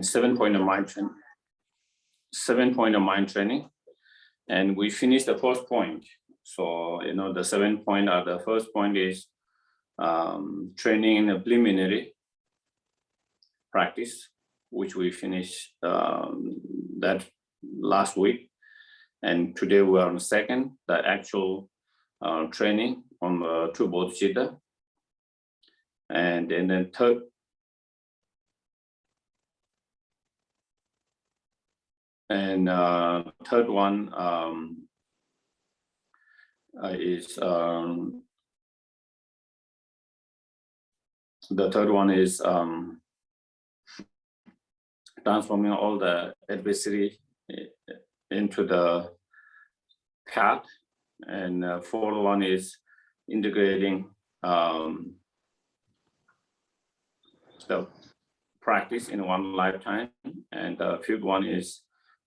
7 point of mind training. 7 point of mind training, and we finished the first point. So the 7 point are the first point is training in a preliminary practice, which we finished that last week, and today we are on the second, the actual training on the true bodhicitta, and then third. And third one is the third one is transforming all the adversary into the path, and fourth one is integrating the practice in one lifetime, and the fifth one is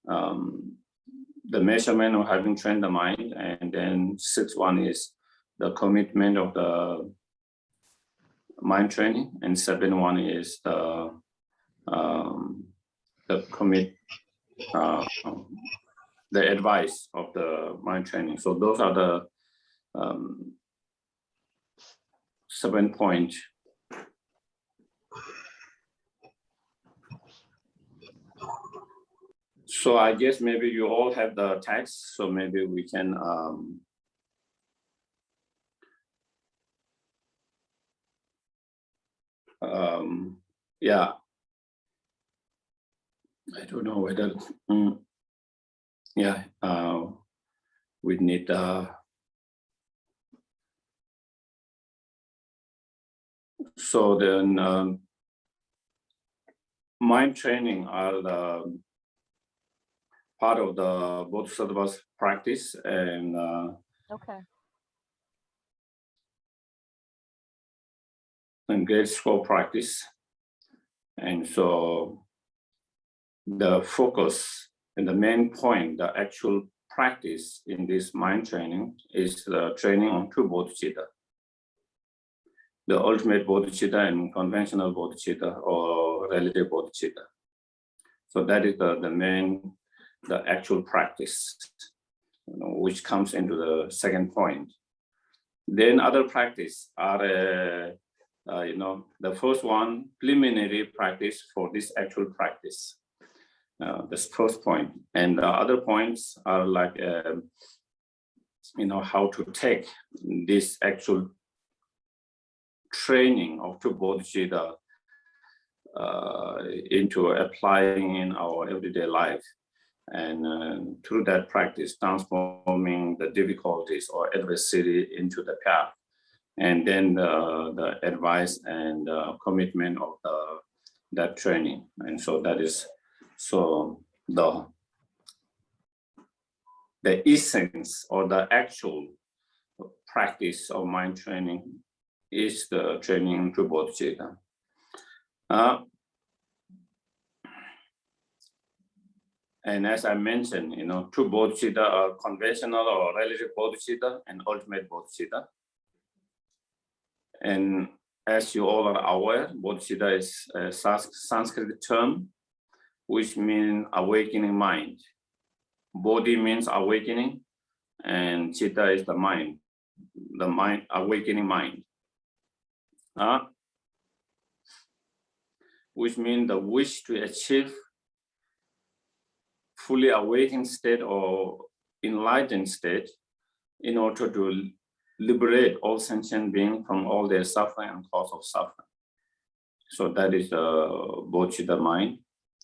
the measurement of having trained the mind, and then sixth one is the commitment of the mind training, and seventh one is the advice of the mind training. So those are the 7 points. So I guess maybe you all have the text, so maybe we can yeah, I don't know whether we need so then mind training are the part of the Bodhisattva's practice, and and great scope practice. And so the focus and the main point, the actual practice in this mind training is the training on true bodhicitta, the ultimate bodhicitta and conventional bodhicitta or relative bodhicitta. So that is the actual practice, which comes into the second point. Then other practice are, the first one, preliminary practice for this actual practice. This first point, and the other points are like, how to take this actual training of true bodhicitta into applying in our everyday life. And through that practice, transforming the difficulties or adversity into the path, and then the advice and commitment of that training. And so that is the essence or the actual practice of mind training is the training in true bodhicitta. And as I mentioned, true bodhicitta are conventional or relative bodhicitta and ultimate bodhicitta. And as you all are aware, bodhicitta is a Sanskrit term, which means awakening mind. Bodhi means awakening, and citta is the mind, awakening mind. Which means the wish to achieve fully awakened state or enlightened state in order to liberate all sentient beings from all their suffering and cause of suffering. So that is the bodhicitta mind,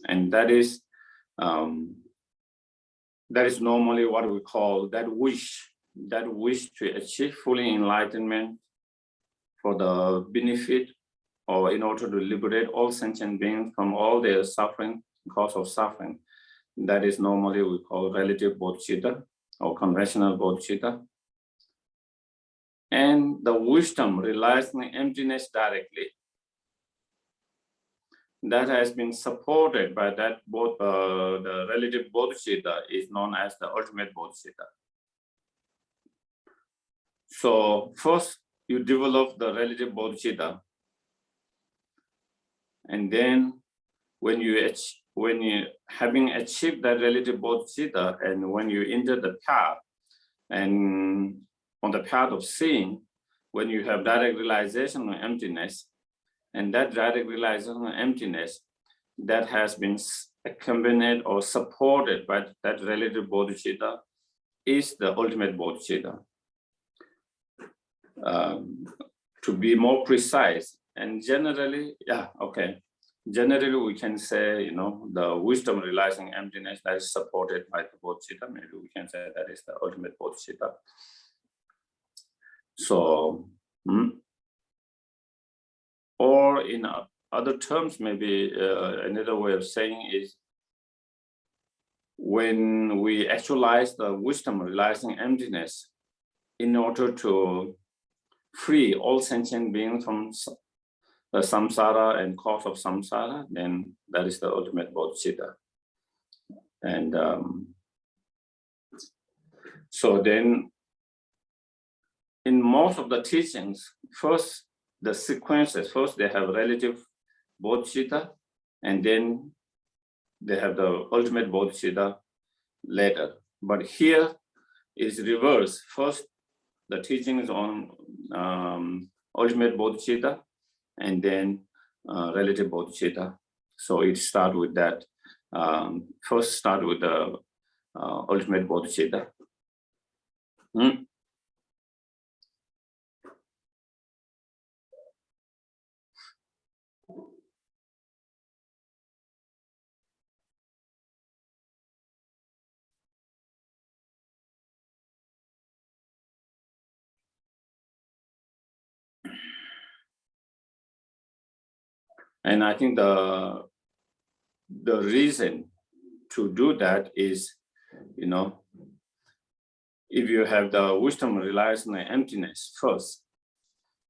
and that is normally what we call that wish to achieve fully enlightenment for the benefit or in order to liberate all sentient beings from all their suffering, cause of suffering. That is normally we call relative bodhicitta or conventional bodhicitta. And the wisdom relies on emptiness directly. That has been supported by that both the relative bodhicitta is known as the ultimate bodhicitta. So first you develop the relative bodhicitta, and then when you having achieved that relative bodhicitta, and when you enter the path, and on the path of seeing, when you have direct realization of emptiness, and that direct realization of emptiness that has been accompanied or supported by that relative bodhicitta is the ultimate bodhicitta. To be more precise, and generally, generally we can say, the wisdom realizing emptiness that is supported by the bodhicitta, maybe we can say that is the ultimate bodhicitta. So, or in other terms, maybe another way of saying is, when we actualize the wisdom realizing emptiness in order to free all sentient beings from the samsara and cause of samsara, then that is the ultimate bodhicitta. And so then in most of the teachings, first the sequences, first they have relative bodhicitta, and then they have the ultimate bodhicitta later. But here is reverse. First, the teaching is on ultimate bodhicitta, and then relative bodhicitta. So it starts with that. First start with the ultimate bodhicitta. And I think the reason to do that is, if you have the wisdom realizing the emptiness first,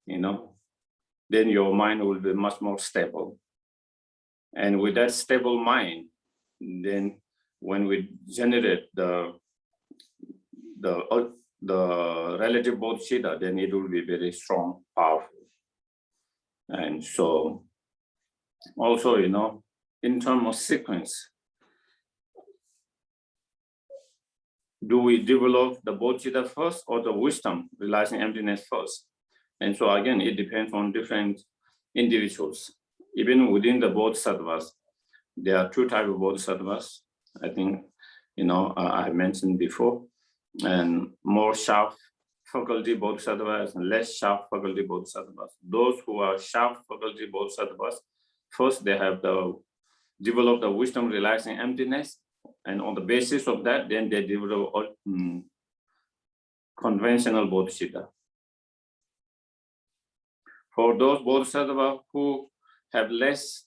then your mind will be much more stable. And with that stable mind, then when we generate the relative bodhicitta, then it will be very strong, powerful. And so also, in terms of sequence, do we develop the bodhicitta first or the wisdom realizing emptiness first? And so again, it depends on different individuals. Even within the bodhisattvas, there are two types of bodhisattvas. I think, I mentioned before, and more sharp faculty bodhisattvas and less sharp faculty bodhisattvas. Those who are sharp faculty bodhisattvas, first they have develop the wisdom realizing emptiness, and on the basis of that, then they develop conventional bodhicitta. For those bodhisattvas who have less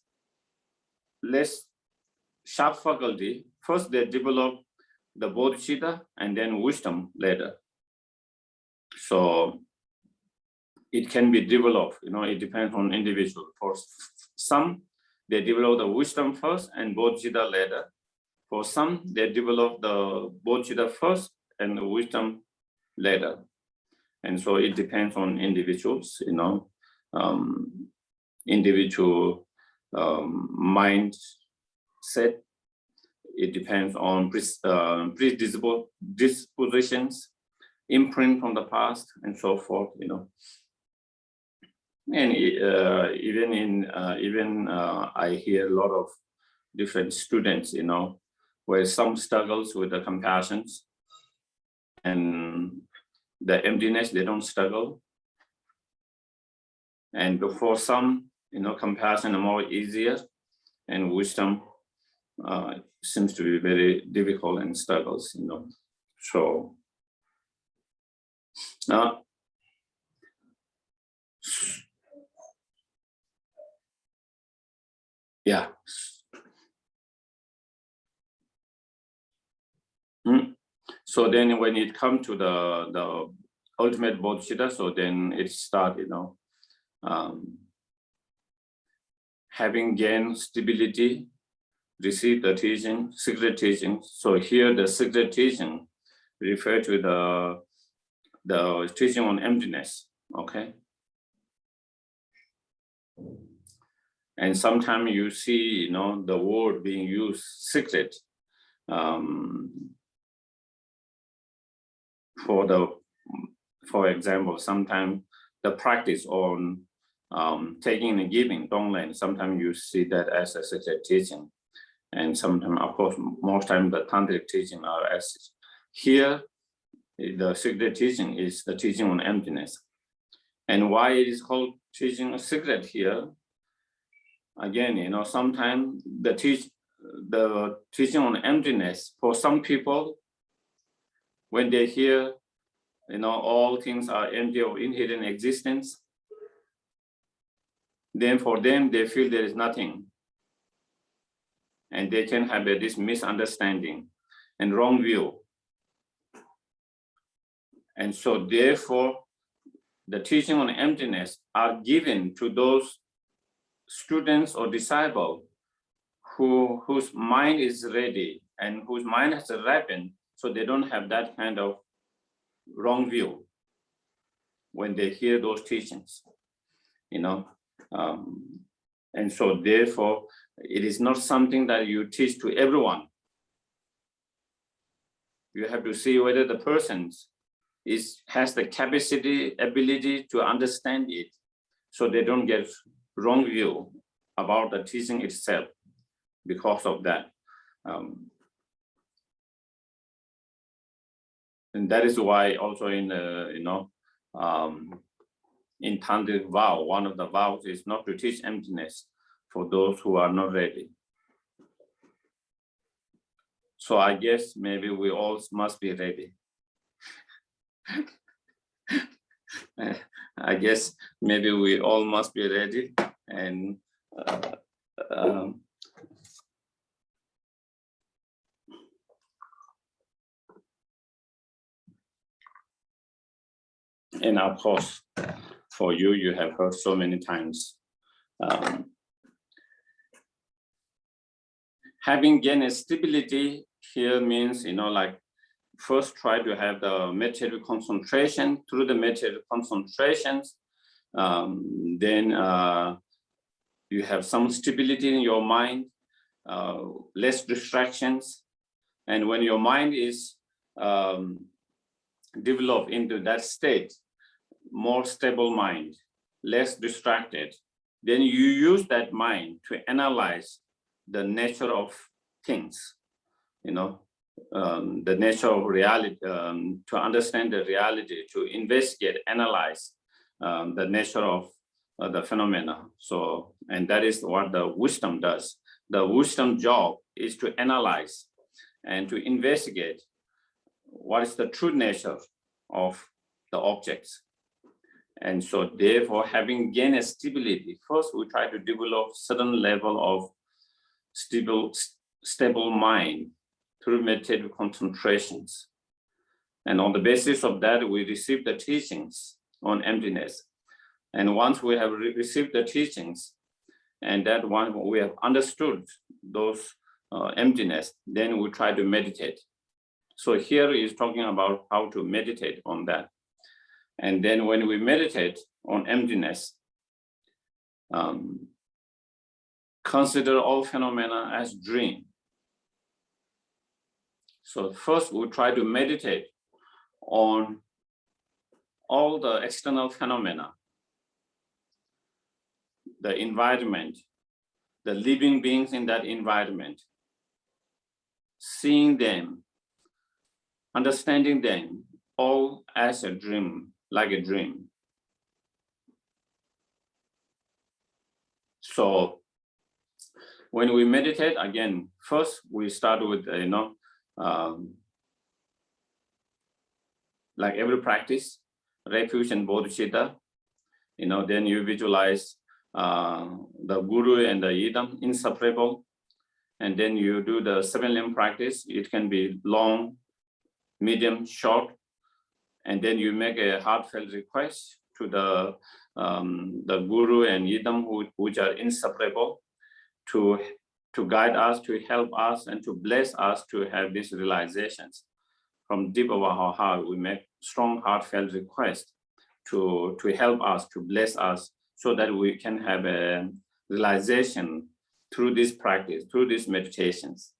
sharp faculty, first they develop the bodhicitta and then wisdom later. So it can be developed, it depends on individual. For some, they develop the wisdom first and bodhicitta later. For some, they develop the bodhicitta first and the wisdom later. And so it depends on individuals, individual mindset. It depends on predispositions, imprint from the past, and so forth, And even I hear a lot of different students, where some struggles with the compassions, and the emptiness, they don't struggle. And for some, compassion is more easier, and wisdom seems to be very difficult and struggles, So, yeah. So then when it comes to the ultimate bodhicitta, so then it starts, having gained stability, receive the teaching, secret teaching. So here the secret teaching refer to the teaching on emptiness, okay? And sometimes you see, the word being used, secret, for example, sometimes the practice on taking and giving, donglen, sometimes you see that as a secret teaching. And sometimes, of course, most times the tantric teaching are as here, the secret teaching is the teaching on emptiness. And why it is called teaching a secret here? Again, sometimes the teaching on emptiness, for some people, when they hear, all things are empty of inherent existence, then for them, they feel there is nothing. And they can have this misunderstanding and wrong view. And so therefore, the teaching on emptiness are given to those students or disciples whose mind is ready and whose mind has ripened, so they don't have that kind of wrong view when they hear those teachings, and so therefore, it is not something that you teach to everyone. You have to see whether the person has the capacity, ability to understand it, so they don't get wrong view about the teaching itself because of that. And that is why also in in tantric vow, one of the vows is not to teach emptiness for those who are not ready. So I guess maybe we all must be ready. I guess maybe we all must be ready, and and of course, for you have heard so many times. Having gained a stability here means, like first try to have the material concentration. Through the material concentrations, then you have some stability in your mind, less distractions. And when your mind is developed into that state, more stable mind, less distracted, then you use that mind to analyze the nature of things, the nature of reality, to understand the reality, to investigate, analyze the nature of the phenomena. So, and that is what the wisdom does. The wisdom job is to analyze and to investigate what is the true nature of the objects. And so therefore, having gained a stability, first we try to develop certain level of stable mind through meditative concentrations. And on the basis of that, we receive the teachings on emptiness. And once we have received the teachings, and that one we have understood those emptiness, then we try to meditate. So here is talking about how to meditate on that. And then when we meditate on emptiness, consider all phenomena as dream. So first we try to meditate on all the external phenomena, the environment, the living beings in that environment, seeing them, understanding them all as a dream, like a dream. So when we meditate, again, first we start with, like every practice, refuge and bodhicitta, then you visualize the guru and the yidam inseparable. And then you do the 7-limb practice. It can be long, medium, short. And then you make a heartfelt request to the guru and yidam which are inseparable to guide us, to help us, and to bless us to have these realizations. From deep of our heart, we make strong heartfelt request to help us, to bless us, so that we can have realization through this practice, through these meditations.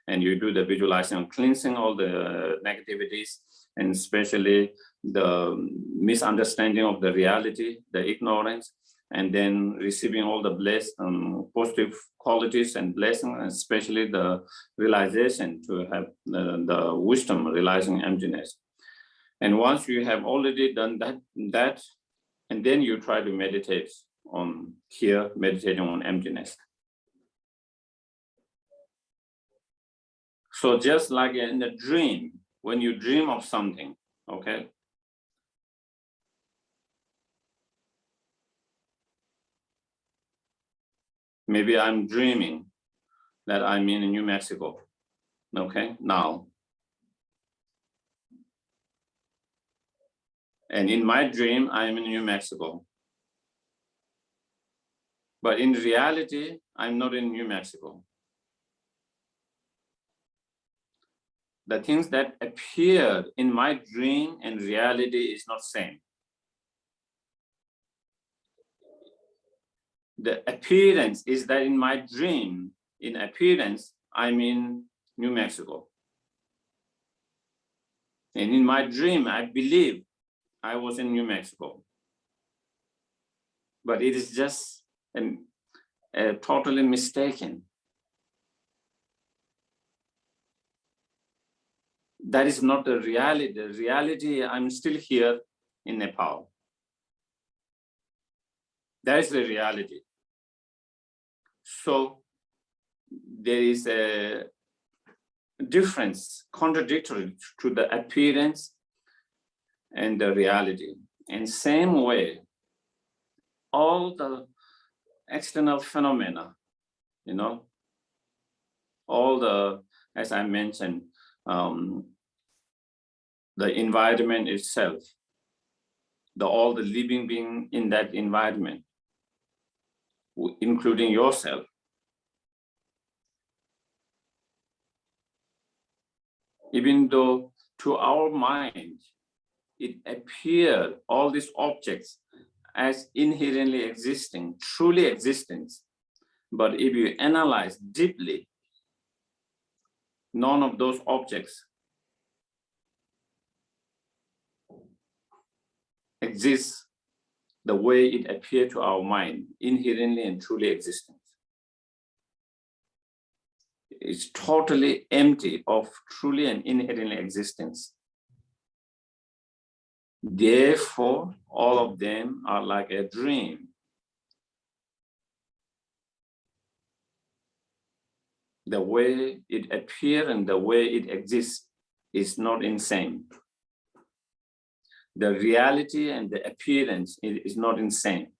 And you do the visualization, cleansing all the negativities, and especially the misunderstanding of the reality, the ignorance, and then receiving all the blessed positive qualities and blessings, and especially the realization to have the wisdom, realizing emptiness. And once you have already done that, and then you try to meditate on here, meditating on emptiness. So just like in a dream, when you dream of something, okay? Maybe I'm dreaming that I'm in New Mexico, okay, now. And in my dream, I'm in New Mexico. But in reality, I'm not in New Mexico. The things that appeared in my dream and reality is not same. The appearance is that in my dream, in appearance, I'm in New Mexico. And in my dream, I believe I was in New Mexico. But it is just totally mistaken. That is not the reality. The reality, I'm still here in Nepal. That is the reality. So there is a difference, contradictory to the appearance and the reality. In same way, all the external phenomena, you know, all the, as I mentioned, the environment itself, all the living being in that environment, including yourself. Even though to our mind, it appears all these objects as inherently existing, truly existing. But if you analyze deeply, none of those objects exists the way it appears to our mind, inherently and truly existing. It's totally empty of truly and inherently existence. Therefore, all of them are like a dream. The way it appears and the way it exists is not insane. The reality and the appearance is not insane.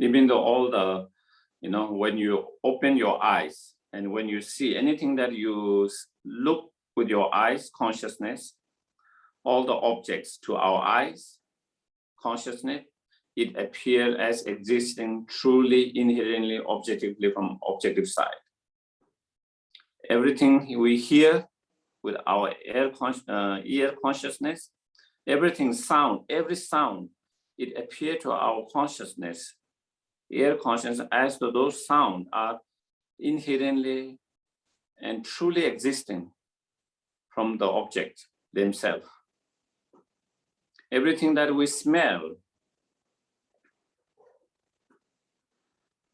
Even though all the, you know, when you open your eyes and when you see anything that you look with your eyes, consciousness, all the objects to our eyes, consciousness, it appears as existing truly, inherently, objectively from objective side. Everything we hear with our ear consciousness, everything sound, every sound, it appears to our consciousness, ear consciousness, as though those sounds are inherently and truly existing from the object themselves. Everything that we smell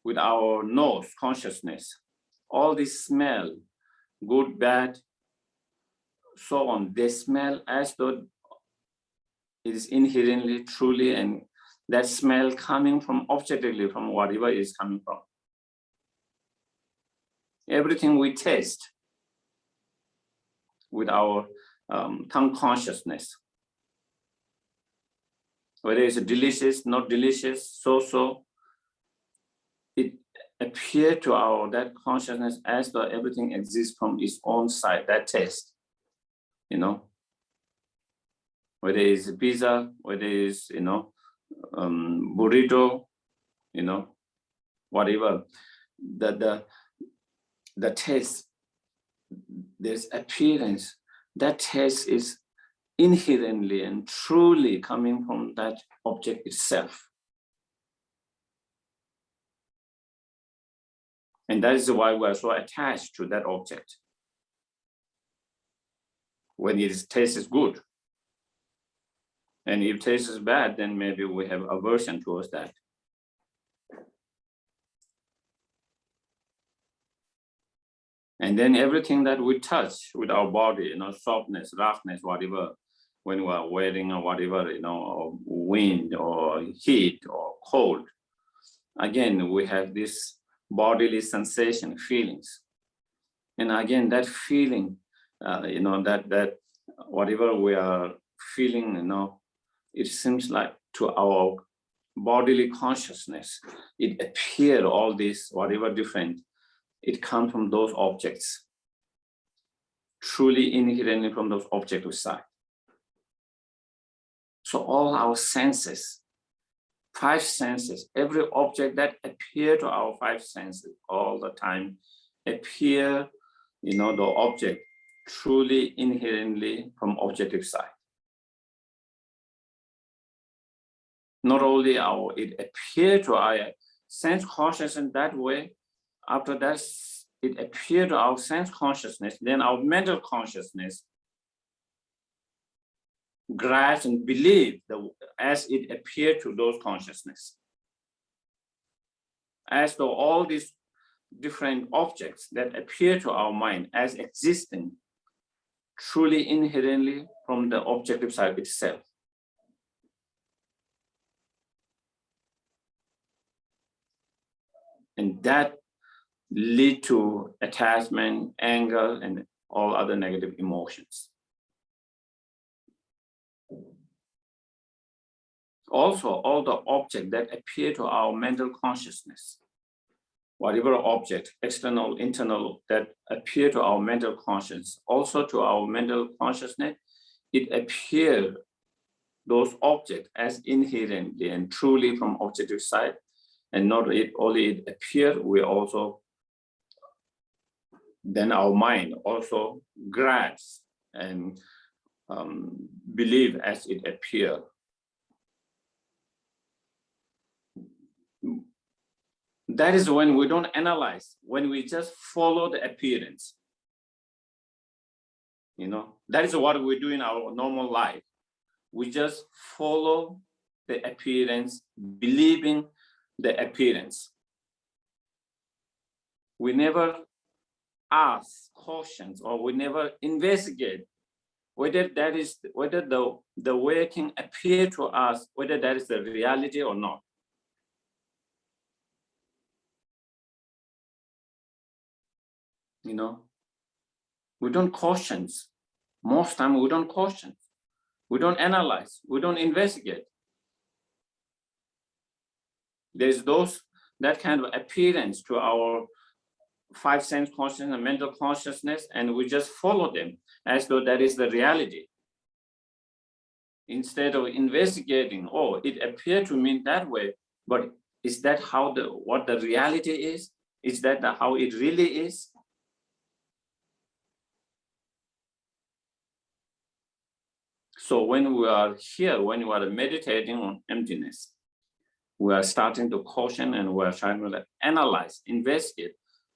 with our nose consciousness, all this smell, good, bad, so on, they smell as though it is inherently, truly, and that smell coming from objectively from whatever is coming from. Everything we taste with our tongue consciousness, whether it's delicious, not delicious, so, it appears to our that consciousness as though everything exists from its own side, that taste, you know. whether it's pizza, whether it's, burrito, whatever, the taste, this appearance, that taste is inherently and truly coming from that object itself. And that is why we are so attached to that object. When its taste is good. And if taste is bad, then maybe we have aversion towards that. And then everything that we touch with our body, softness, roughness, whatever, when we are wearing or whatever, or wind or heat or cold, again, we have this bodily sensation, feelings. And again, that feeling, that whatever we are feeling, it seems like to our bodily consciousness, it appears all this, whatever different, it comes from those objects, truly inherently from those objective side. So all our senses, 5 senses, every object that appear to our 5 senses all the time, appear, the object truly inherently from objective side. Not only it appear to our sense consciousness that way, after that it appear to our sense consciousness, then our mental consciousness grasp and believe as it appeared to those consciousness. As though all these different objects that appear to our mind as existing truly inherently from the objective side itself. And that lead to attachment, anger, and all other negative emotions. Also, all the objects that appear to our mental consciousness, whatever object, external, internal, that appear to our mental consciousness, also to our mental consciousness, it appears those objects as inherently and truly from objective side, and not only it appear, we also, then our mind also grasps and believe as it appear. That is when we don't analyze, when we just follow the appearance. That is what we do in our normal life. We just follow the appearance, believing the appearance. We never ask questions, or we never investigate whether the way can appear to us, whether that is the reality or not. We don't question. Most time we don't question. We don't analyze. We don't investigate. There's that kind of appearance to our 5 sense consciousness and mental consciousness, and we just follow them as though that is the reality. Instead of investigating, oh, it appeared to me that way, but is that what the reality is? Is that how it really is? So when we are here, when we are meditating on emptiness, we are starting to caution and we are trying to analyze, investigate.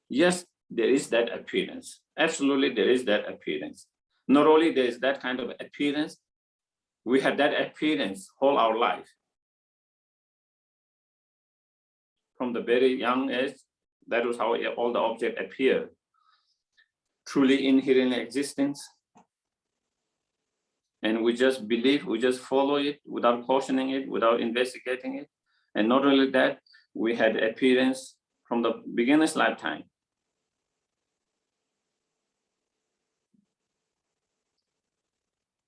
Yes, there is that appearance. Absolutely, there is that appearance. Not only there is that kind of appearance, we had that appearance all our life. From the very young age, that was how all the objects appear. Truly inherent existence. And we just believe, we just follow it without cautioning it, without investigating it. And not only that, we had appearance from the beginner's lifetime.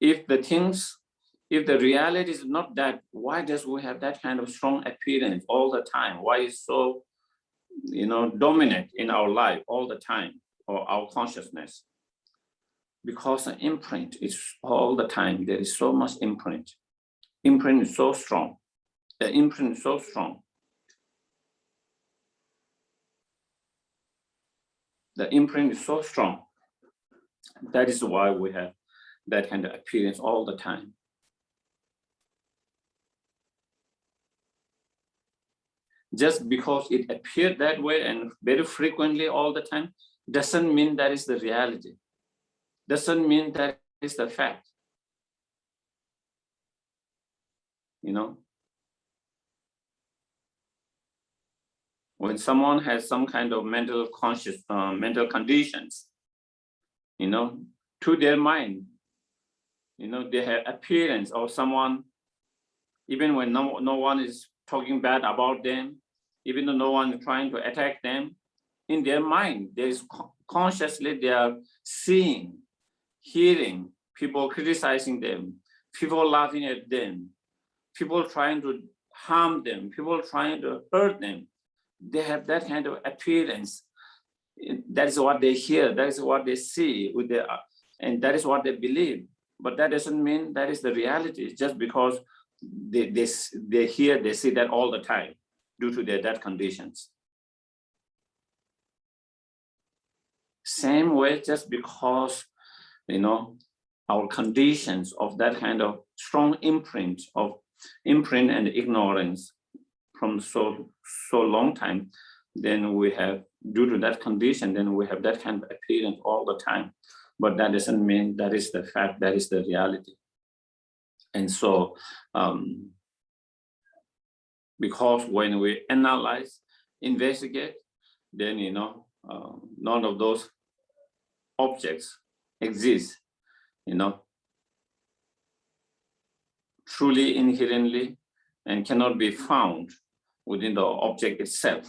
If the reality is not that, why does we have that kind of strong appearance all the time? Why is so, dominant in our life all the time, or our consciousness? because the imprint is all the time. There is so much imprint. Imprint is so strong. The imprint is so strong. The imprint is so strong. That is why we have that kind of appearance all the time. Just because it appeared that way and very frequently all the time, doesn't mean that is the reality. Doesn't mean that is the fact. You know, when someone has some kind of mental conditions, you know, to their mind, you know, they have appearance of someone, even when no one is talking bad about them, even though no one is trying to attack them, in their mind, there is consciously they are seeing, hearing people criticizing them, people laughing at them, people trying to harm them, people trying to hurt them. They have that kind of appearance. That is what they hear, that is what they see with their, and that is what they believe. But that doesn't mean that is the reality, just because they hear, they see that all the time due to their death conditions. Same way, just because, you know, our conditions of that kind of strong imprint and ignorance from so long time, then we have, due to that condition, then we have that kind of appearance all the time. But that doesn't mean that is the fact, that is the reality. And so, because when we analyze, investigate, then, you know, none of those objects exist, you know, truly inherently, and cannot be found within the object itself.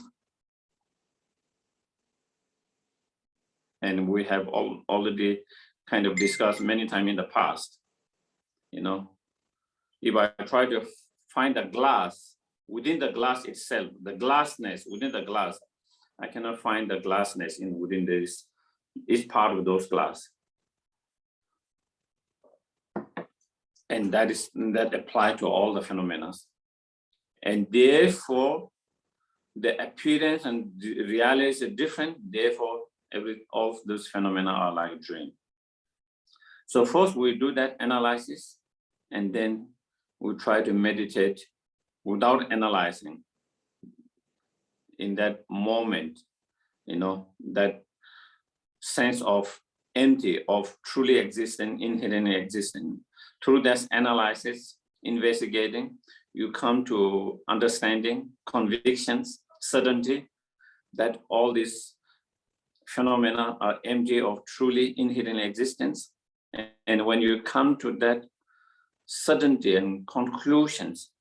And we have already kind of discussed many times in the past, you know, if I try to find a glass within the glass itself, the glassness within the glass, I cannot find the glassness within this, each part of those glass. And that applies to all the phenomena. And therefore, the appearance and the reality is different. Therefore, all of those phenomena are like dream. So first we do that analysis, and then we try to meditate without analyzing. In that moment, you know, that sense of empty, of truly existing, inherently existing. Through that analysis, investigating, you come to understanding, convictions, certainty that all these phenomena are empty of truly inherent existence. And when you come to that certainty and conclusions,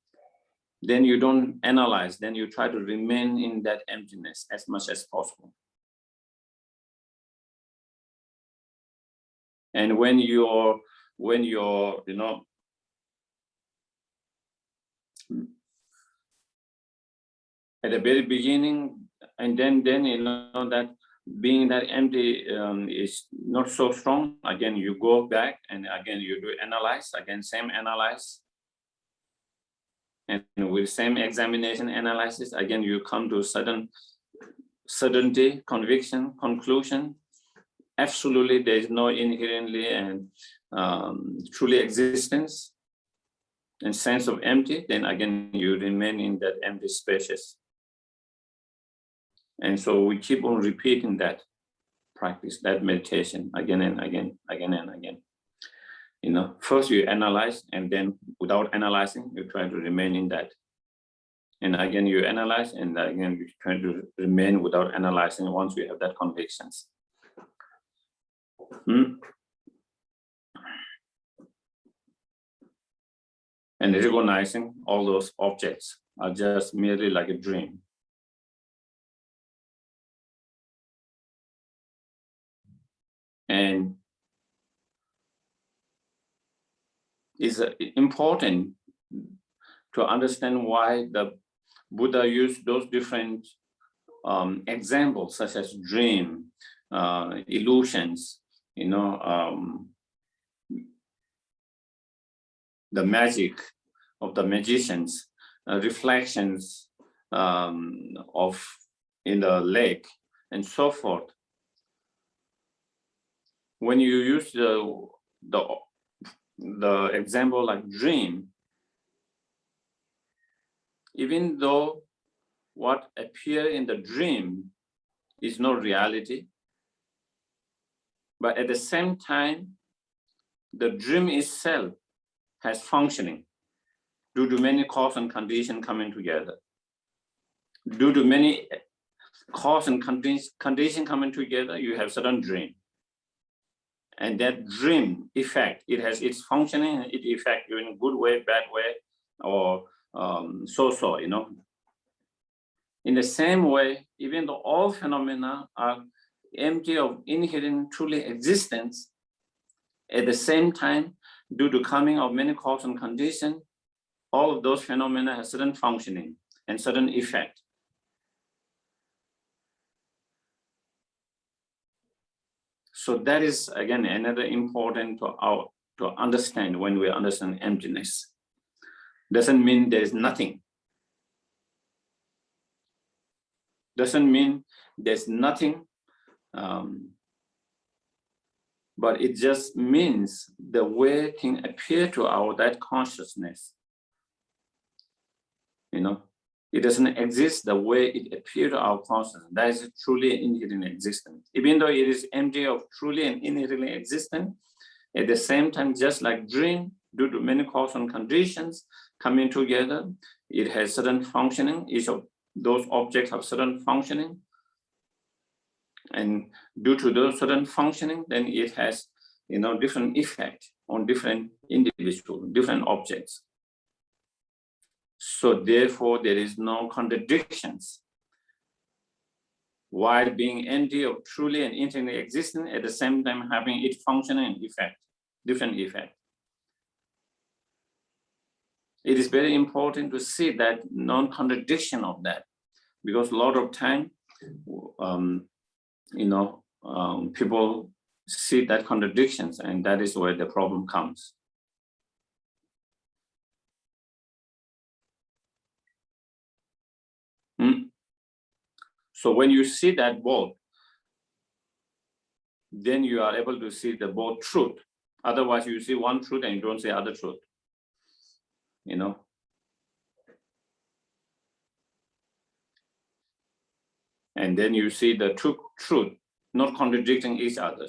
then you don't analyze, then you try to remain in that emptiness as much as possible. And when you're, you know, at the very beginning, and then you know that being that empty is not so strong, again you go back and again you do analyze, again same analyze, and with same examination analysis, again you come to certainty, conviction, conclusion. Absolutely, there is no inherently and truly existence and sense of empty. Then again you remain in that empty spaces. And so we keep on repeating that practice, that meditation again and again, again and again. You know, first you analyze, and then without analyzing, you try to remain in that. And again, you analyze, and again, you try to remain without analyzing once you have that convictions. And recognizing all those objects are just merely like a dream. And it's important to understand why the Buddha used those different examples, such as dream, illusions, the magic of the magicians, reflections of in the lake, and so forth. When you use the example like dream, even though what appears in the dream is not reality, but at the same time, the dream itself has functioning due to many cause and condition coming together. Due to many cause and condition coming together, you have certain dream. And that dream effect, it has its functioning and its effect in good way, bad way, or so, In the same way, even though all phenomena are empty of inherent truly existence, at the same time, due to coming of many cause and condition, all of those phenomena have certain functioning and certain effect. So that is, again, another important to understand when we understand emptiness. Doesn't mean there is nothing. Doesn't mean there's nothing, but it just means the way things appear to our that consciousness. It doesn't exist the way it appears to our consciousness. That is truly inherent existence. Even though it is empty of truly and inherently existent, at the same time, just like dream, due to many cause and conditions coming together, it has certain functioning. Each of those objects have certain functioning. And due to those certain functioning, then it has different effect on different individuals, different objects. So therefore, there is no contradictions. While being empty of truly and inherently existent, at the same time having its functioning effect, different effect. It is very important to see that non-contradiction of that, because a lot of time, people see that contradictions, and that is where the problem comes. So when you see that both, then you are able to see the both truth. Otherwise, you see one truth and you don't see other truth. And then you see the truth not contradicting each other.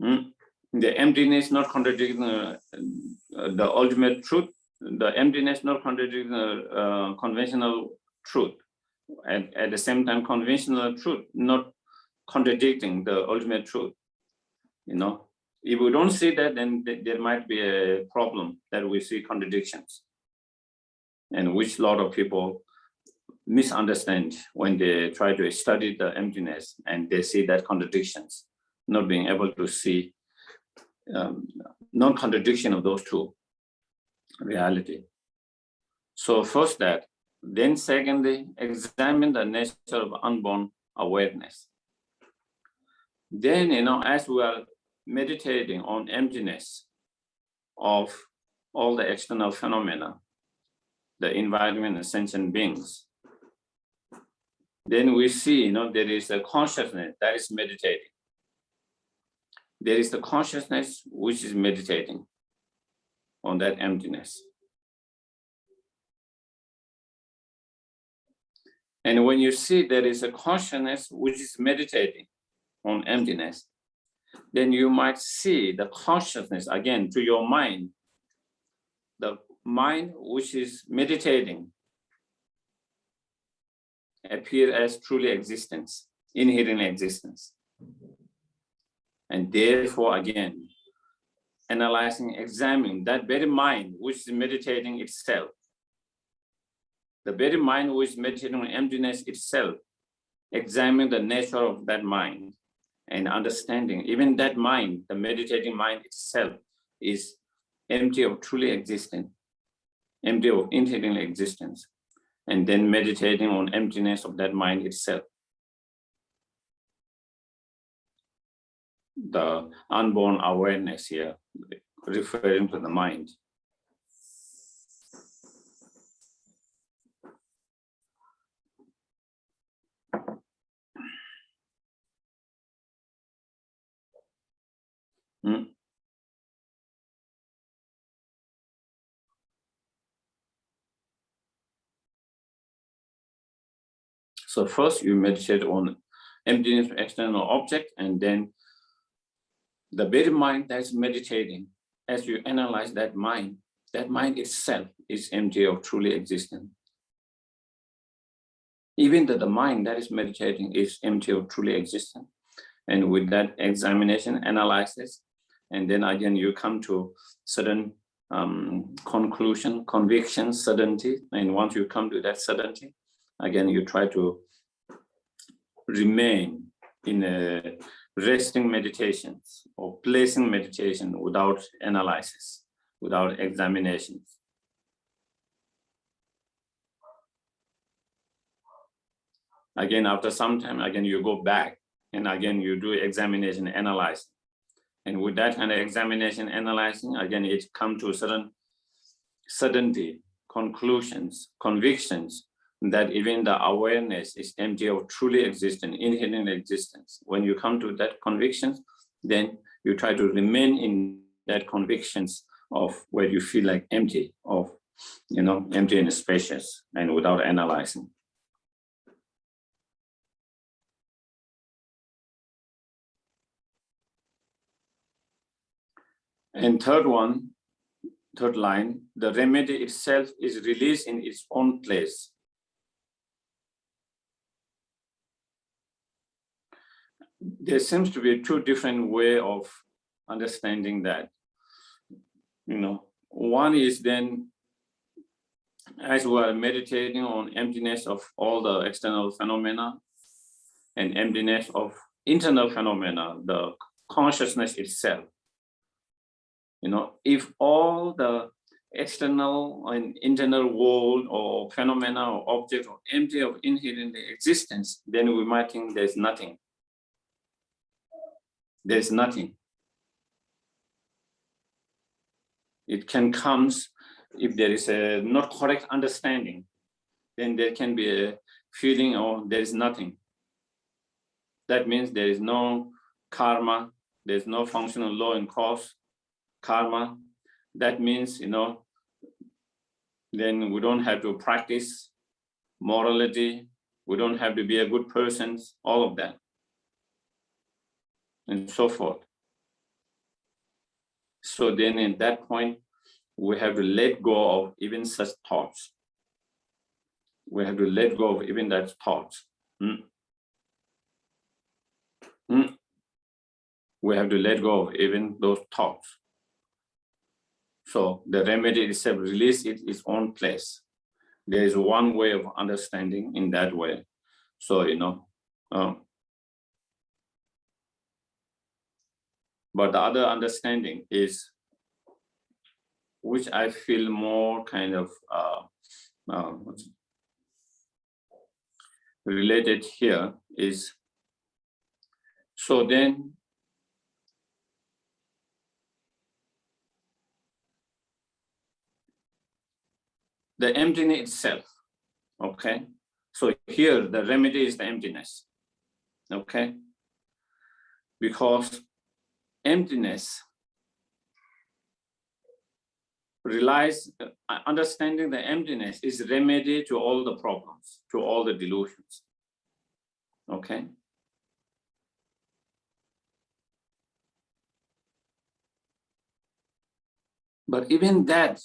The emptiness not contradicting the ultimate truth. The emptiness not contradicting conventional truth. At the same time, conventional truth not contradicting the ultimate truth. If we don't see that, then there might be a problem that we see contradictions, and which a lot of people misunderstand when they try to study the emptiness and they see that contradictions, not being able to see non-contradiction of those two reality. So first that, then secondly, examine the nature of unborn awareness. Then, as we are meditating on emptiness of all the external phenomena, the environment and sentient beings, then we see, there is a consciousness that is meditating. There is the consciousness which is meditating on that emptiness. And when you see there is a consciousness which is meditating on emptiness, then you might see the consciousness again to your mind, the mind which is meditating appear as truly existence, inherent existence. And therefore, again, analyzing, examining that very mind which is meditating itself, the very mind which is meditating on emptiness itself, examine the nature of that mind and understanding even that mind, the meditating mind itself, is empty of truly existence, empty of inherent existence, and then meditating on emptiness of that mind itself. the unborn awareness here, referring to the mind. So first you meditate on emptiness of external object, and then the very mind that's meditating, as you analyze that mind itself is empty of truly existence. Even the mind that is meditating is empty of truly existence. And with that examination, analysis, and then again you come to certain conclusion, conviction, certainty. And once you come to that certainty, again you try to remain in a resting meditations or placing meditation without analysis, without examinations. Again, after some time, again you go back and again you do examination, analyze. And with that kind of examination, analyzing, again it comes to certain certainty, conclusions, convictions, that even the awareness is empty of truly existence, inherent existence. When you come to that convictions, then you try to remain in that convictions of where you feel like empty, of, empty and spacious, and without analyzing. And third line, the remedy itself is released in its own place. There seems to be two different ways of understanding that. One is then, as we are meditating on emptiness of all the external phenomena and emptiness of internal phenomena, the consciousness itself. If all the external and internal world or phenomena or object are empty of inherent existence, then we might think there's nothing. There's nothing. It can come if there is a not correct understanding, then there can be a feeling of there is nothing. That means there is no karma, there's no functional law and cause, karma. That means, then we don't have to practice morality, we don't have to be a good person, all of that, and so forth. So then at that point, we have to let go of even such thoughts. We have to let go of even that thoughts. We have to let go of even those thoughts. So the remedy itself, release it its own place. There is one way of understanding in that way. So, but the other understanding is, which I feel more kind of related here is, so then the emptiness itself, okay? So here the remedy is the emptiness, okay? Because emptiness relies, understanding the emptiness is remedy to all the problems, to all the delusions, okay? But even that,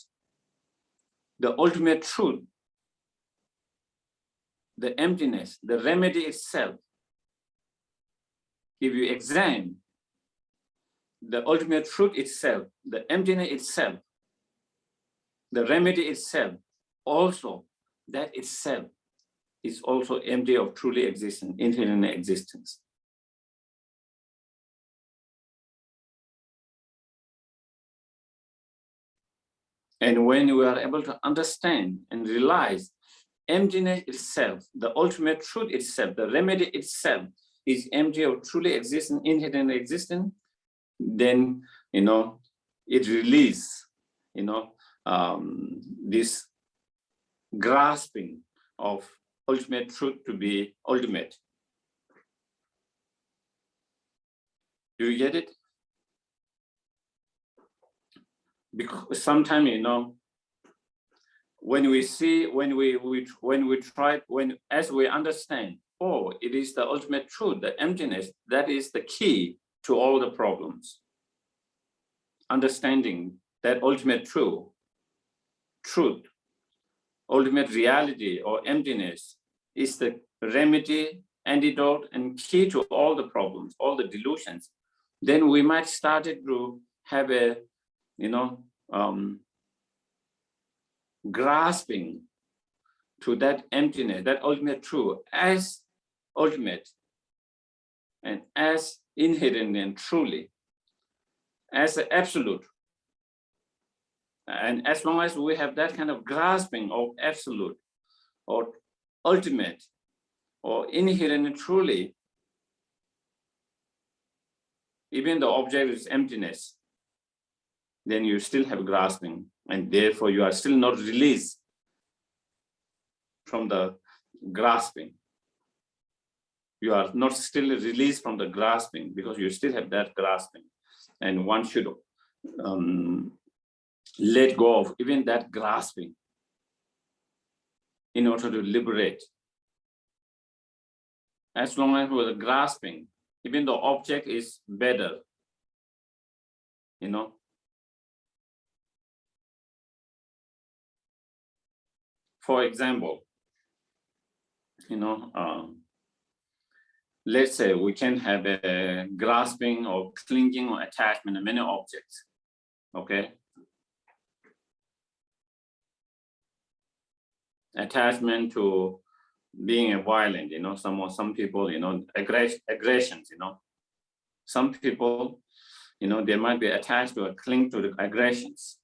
the ultimate truth, the emptiness, the remedy itself, if you examine the ultimate truth itself, the emptiness itself, the remedy itself, also, that itself is also empty of truly existence, inherent existence. And when we are able to understand and realize emptiness itself, the ultimate truth itself, the remedy itself is empty of truly existence, inherent existence, then, it releases, this grasping of ultimate truth to be ultimate. Do you get it? Because sometimes, when we see, as we understand, oh, it is the ultimate truth, the emptiness, that is the key to all the problems. Understanding that ultimate truth, ultimate reality or emptiness is the remedy, antidote, and key to all the problems, all the delusions. Then we might start to have a, grasping to that emptiness, that ultimate truth as ultimate and as inherent and truly, as an absolute. And as long as we have that kind of grasping of absolute or ultimate or inherent and truly, even the object is emptiness, then you still have grasping, and therefore you are still not released from the grasping. You are not still released from the grasping because you still have that grasping. And one should let go of even that grasping in order to liberate. As long as we're grasping, even the object is better, For example, let's say we can have a grasping or clinging or attachment in many objects, okay? Attachment to being a violent, some people, aggressions, Some people, they might be attached to or cling to the aggressions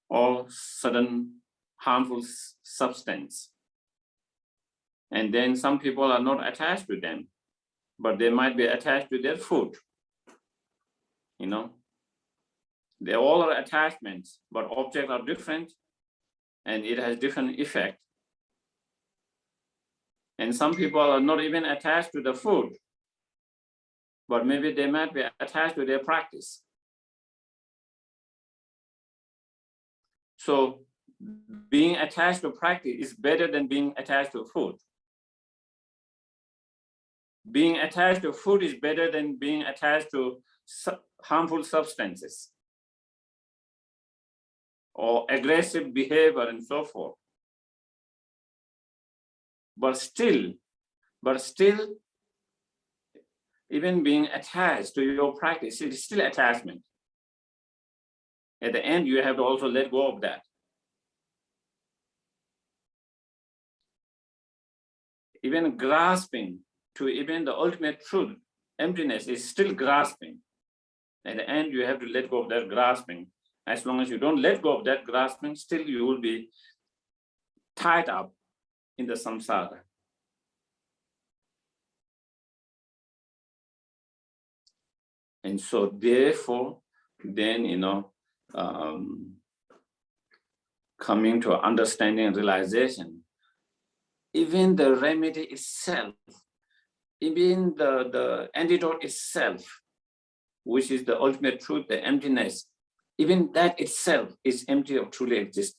or sudden harmful substance. And then some people are not attached to them, but they might be attached to their food. They all are attachments, but objects are different and it has different effect. And some people are not even attached to the food, but maybe they might be attached to their practice. So being attached to practice is better than being attached to food. Being attached to food is better than being attached to harmful substances or aggressive behavior and so forth. But still, even being attached to your practice, it is still attachment. At the end, you have to also let go of that. Even grasping to even the ultimate truth, emptiness, is still grasping. At the end, you have to let go of that grasping. As long as you don't let go of that grasping, still you will be tied up in the samsara. And so therefore, then, coming to understanding and realization, even the remedy itself, even the antidote itself, which is the ultimate truth, the emptiness, even that itself is empty of truly existence.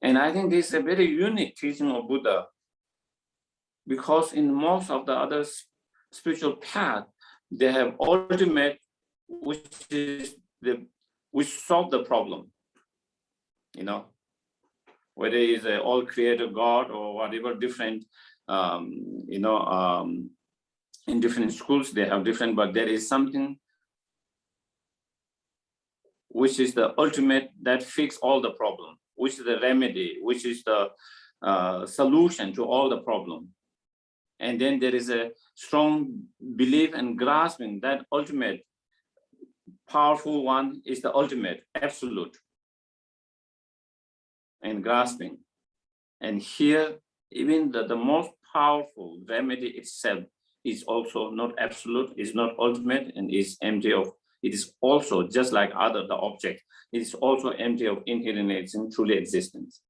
And I think this is a very unique teaching of Buddha, because in most of the other spiritual path, they have ultimate, which solve the problem. Whether it is an all-creator God or whatever, different, in different schools they have different, but there is something which is the ultimate that fix all the problem, which is the remedy, which is the solution to all the problem. And then there is a strong belief and grasping that ultimate powerful one is the ultimate, absolute, and grasping. And here even the most powerful remedy itself is also not absolute, is not ultimate, and is empty of, it is also just like the object, it is also empty of inherent and truly existence.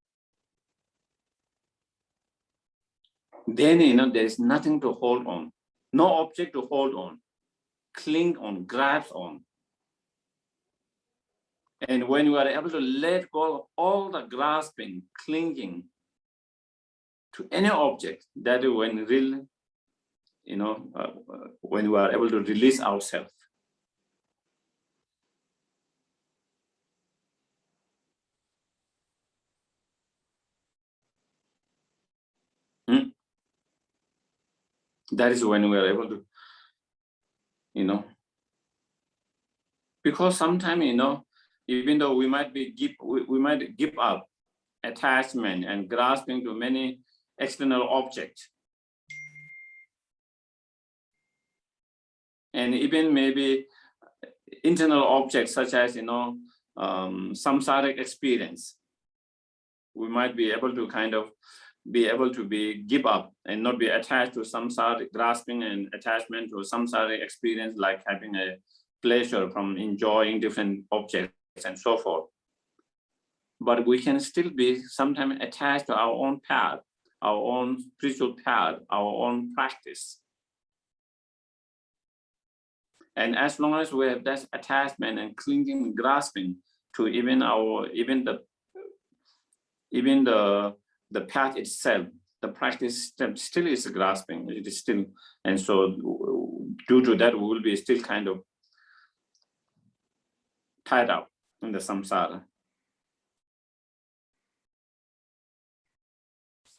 Then, there is nothing to hold on, no object to hold on, cling on, grasp on. And when you are able to let go of all the grasping, clinging to any object, that is when really, when we are able to release ourselves. That is when we are able to, because sometimes, even though we might give up attachment and grasping to many external objects, and even maybe internal objects such as samsaric experience, we might be able to give up and not be attached to samsaric grasping and attachment to samsaric experience, like having a pleasure from enjoying different objects and so forth. But we can still be sometimes attached to our own path, our own spiritual path, our own practice. And as long as we have that attachment and clinging and grasping to even the path itself, the practice still is grasping, it is still, and so due to that, we will be still kind of tied up in the samsara.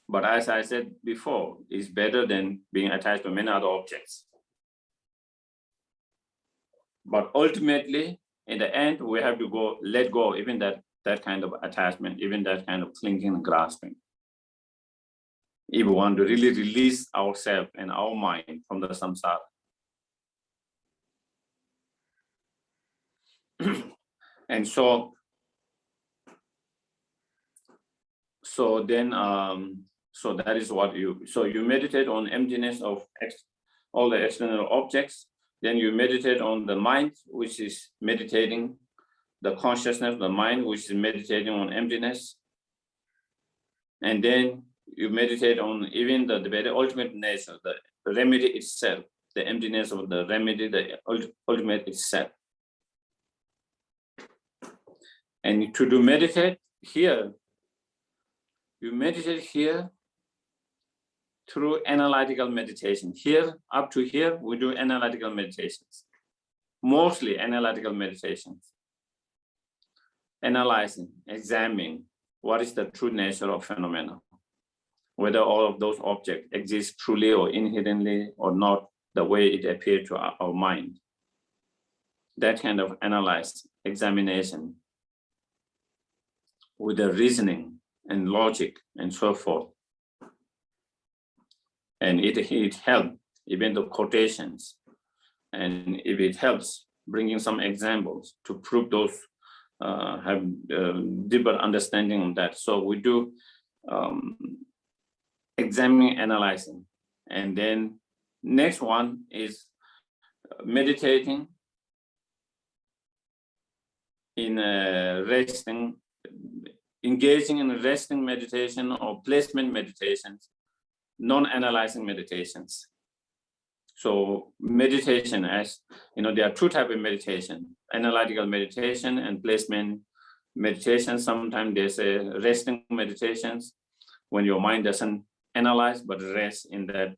But as I said before, it's better than being attached to many other objects. But ultimately, in the end, we have to let go even that kind of attachment, even that kind of clinging and grasping. If we want to really release ourselves and our mind from the samsara. And so that is what you meditate on emptiness of all the external objects. Then you meditate on the mind, which is meditating, the consciousness of the mind, which is meditating on emptiness. And then you meditate on even the very ultimate nature, the remedy itself, the emptiness of the remedy, the ultimate itself. And to meditate here, you meditate here through analytical meditation. Here, up to here, we do analytical meditations, mostly analytical meditations. Analyzing, examining what is the true nature of phenomena, whether all of those objects exist truly or inherently or not, the way it appears to our mind. That kind of examination with the reasoning and logic and so forth. And it helps, even the quotations, and if it helps, bringing some examples to prove those have deeper understanding of that. So we do examining, analyzing, and then next one is meditating in resting, engaging in resting meditation or placement meditations, non-analyzing meditations. So meditation, as there are two types of meditation: analytical meditation and placement meditation. Sometimes there's a resting meditations when your mind doesn't analyze but rest in that,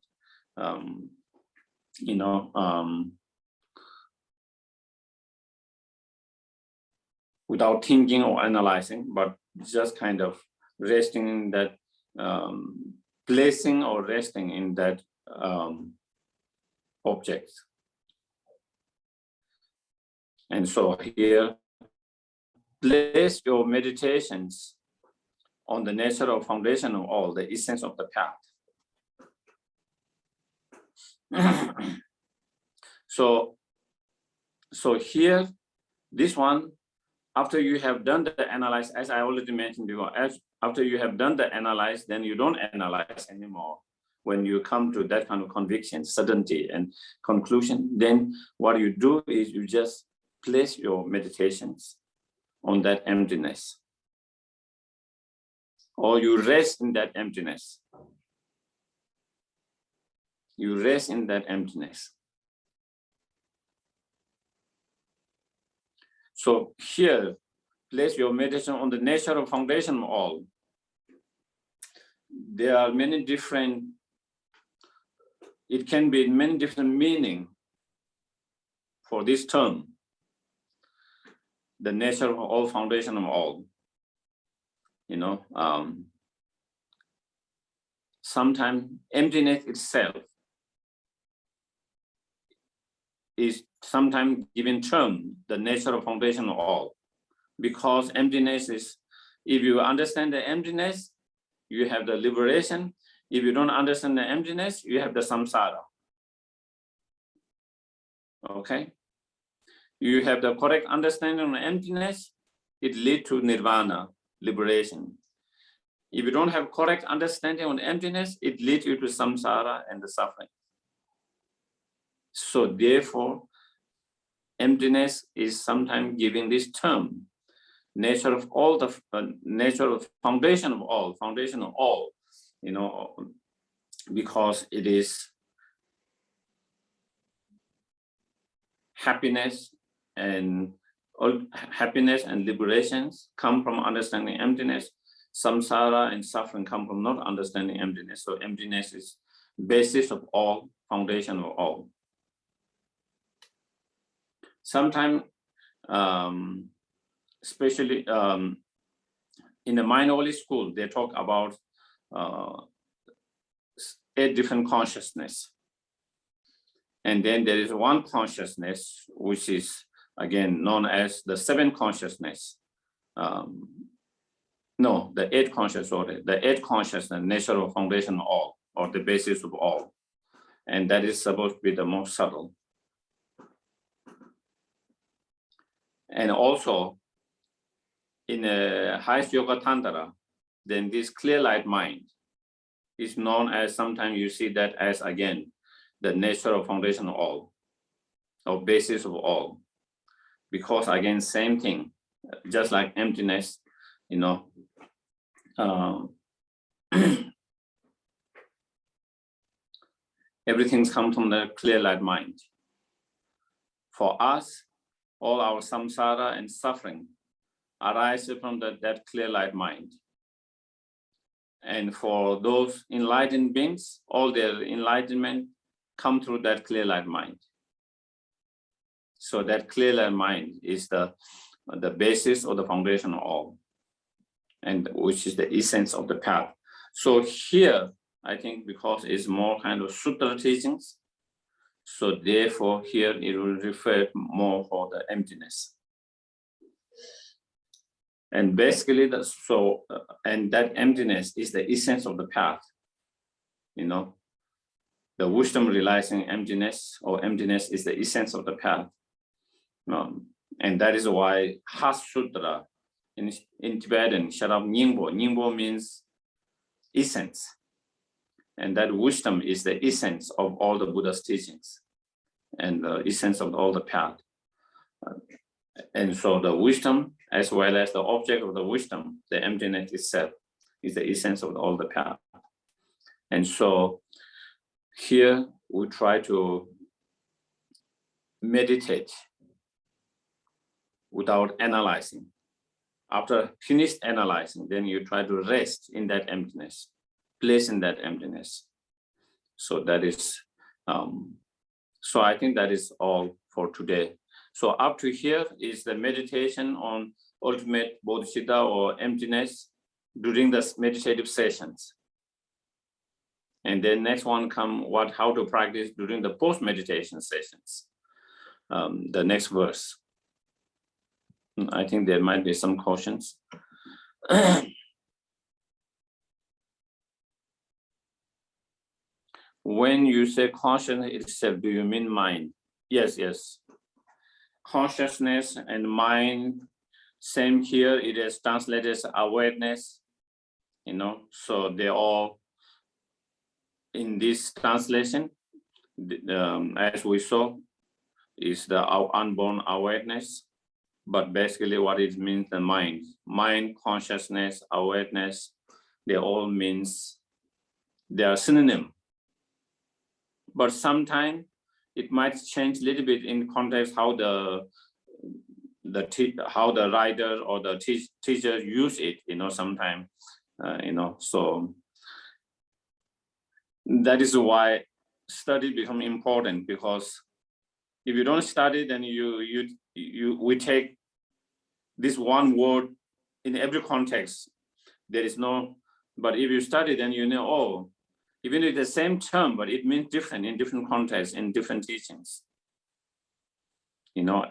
without thinking or analyzing, but just kind of resting in that, placing or resting in that object. And so here, place your meditations on the nature or foundation of all, the essence of the path. So here, this one, after you have done the analysis, as I already mentioned before, after you have done the analyze, then you don't analyze anymore. When you come to that kind of conviction, certainty, and conclusion, then what you do is you just place your meditations on that emptiness, or you rest in that emptiness. You rest in that emptiness. So here, place your meditation on the nature of foundation of all. There are many different, it can be many different meaning for this term, the nature of all, foundation of all. You know, sometimes emptiness itself is sometimes given term, the nature of foundation of all, because emptiness is, if you understand the emptiness, you have the liberation. If you don't understand the emptiness, you have the samsara. Okay? You have the correct understanding of emptiness, it leads to nirvana, liberation. If you don't have correct understanding on emptiness, it leads you to samsara and the suffering. So therefore, emptiness is sometimes given this term, nature of all, the nature of foundation of all, you know, because it is happiness and liberations come from understanding emptiness. Samsara and suffering come from not understanding emptiness. So emptiness is basis of all, foundation of all. Sometimes, especially in the minority school, they talk about 8 different consciousness. And then there is one consciousness, which is again known as the 7 consciousness. No, the 8 consciousness, sorry, the 8 consciousness, nature of foundation of all, or the basis of all. And that is supposed to be the most subtle. And also, in a highest yoga tantra, then this clear light mind is known as, sometimes you see that as, again, the nature of foundation of all, or basis of all. Because again, same thing, just like emptiness, you know, everything's come from the clear light mind. For us, all our samsara and suffering arises from that clear light mind. And for those enlightened beings, all their enlightenment come through that clear light mind. So that clear light mind is the basis or the foundation of all, and which is the essence of the path. So here, I think because it's more kind of sutra teachings, so therefore here it will refer more for the emptiness. And basically, and that emptiness is the essence of the path. You know, the wisdom realizing emptiness, or emptiness is the essence of the path. And that is why Has Sutra in Tibetan, Sherab Nyingbo. Nyingbo means essence. And that wisdom is the essence of all the Buddha's teachings and the essence of all the path. And so the wisdom, as well as the object of the wisdom, the emptiness itself, is the essence of all the path. And so here we try to meditate without analyzing. After finished analyzing, then you try to rest in that emptiness, place in that emptiness. So that is, so I think that is all for today. So up to here is the meditation on ultimate bodhicitta or emptiness during the meditative sessions. And then next one come how to practice during the post-meditation sessions. The next verse. I think there might be some questions. When you say consciousness itself, do you mean mind? Yes, yes. Consciousness and mind, same here, it is translated as awareness. so they're all in this translation, as we saw, is the unborn awareness, but basically what it means, the mind, consciousness, awareness, they all means, they are synonym. But sometimes it might change a little bit in context how the writer or the teacher use it, sometimes, so that is why study become important, because if you don't study, then we take this one word in every context. There is no, but if you study, then oh, even if the same term, but it means different in different contexts, in different teachings.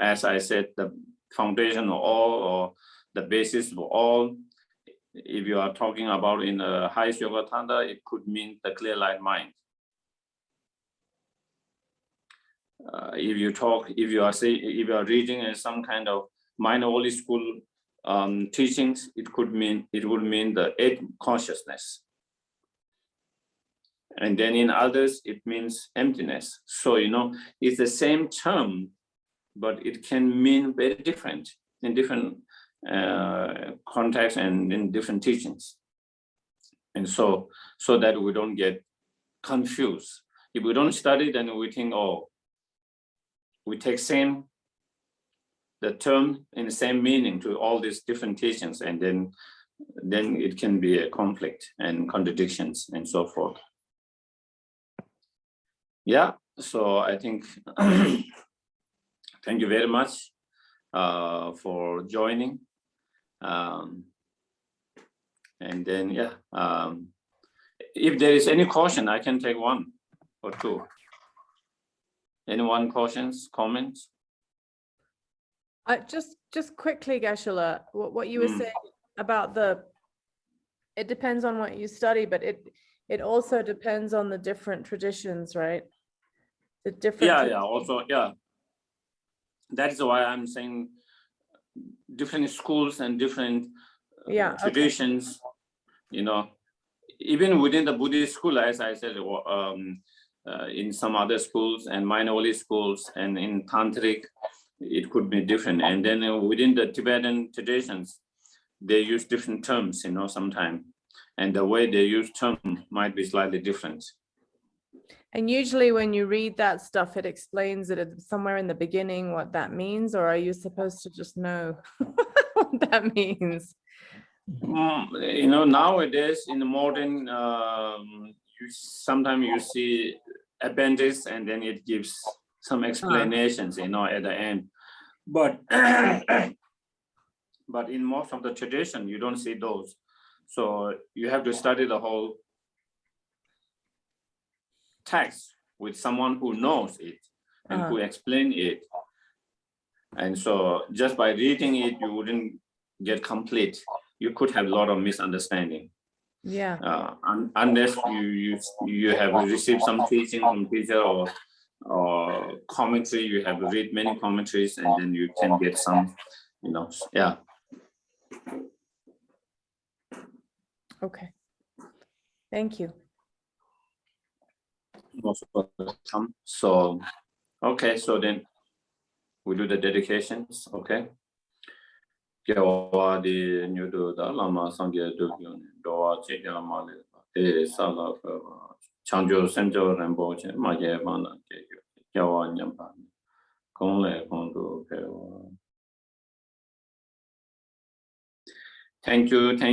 As I said, the foundation of all, or the basis of all, if you are talking about in the highest yoga tantra, it could mean the clear light mind. If you are reading some kind of minor holy school teachings, it would mean the eighth consciousness. And then in others, it means emptiness. So, it's the same term, but it can mean very different in different contexts and in different teachings. And so that we don't get confused. If we don't study, then we think, oh, we take the term in the same meaning to all these different teachings, and then it can be a conflict and contradictions and so forth. Yeah, so I think thank you very much for joining. And then, if there is any question, I can take one or two. Anyone questions, comments? Just quickly, Geshe, what you were saying about it depends on what you study, but it also depends on the different traditions, right? The different. That is why I'm saying different schools and different traditions, even within the Buddhist school, as I said, in some other schools and minor holy schools, and in tantric, it could be different. And then within the Tibetan traditions, they use different terms, sometimes, and the way they use term might be slightly different. And usually when you read that stuff, it explains it somewhere in the beginning what that means, or are you supposed to just know what that means? Nowadays in the modern, sometimes you see appendix, and then it gives some explanations, at the end. But but in most of the tradition, you don't see those. So you have to study the whole text with someone who knows it and who explain it. And so just by reading it, you wouldn't get complete. You could have a lot of misunderstanding. Yeah. Unless you have received some teaching from teacher or commentary, you have read many commentaries, and then you can get some, Okay. Thank you. So, okay, so then we do the dedications, okay? Thank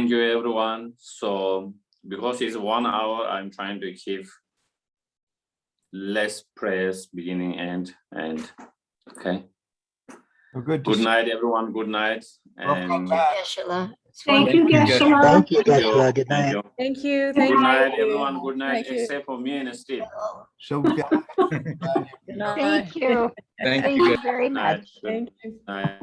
you everyone. So because it's 1 hour, I'm trying to keep less prayers beginning, end, and okay. Well, good night everyone, good night. And Thank you, Geshe. Thank you, Geshe. Good night. Thank you. Good night everyone, good night, except for me and Steve. So we got Thank you. Thank you very much. Good night.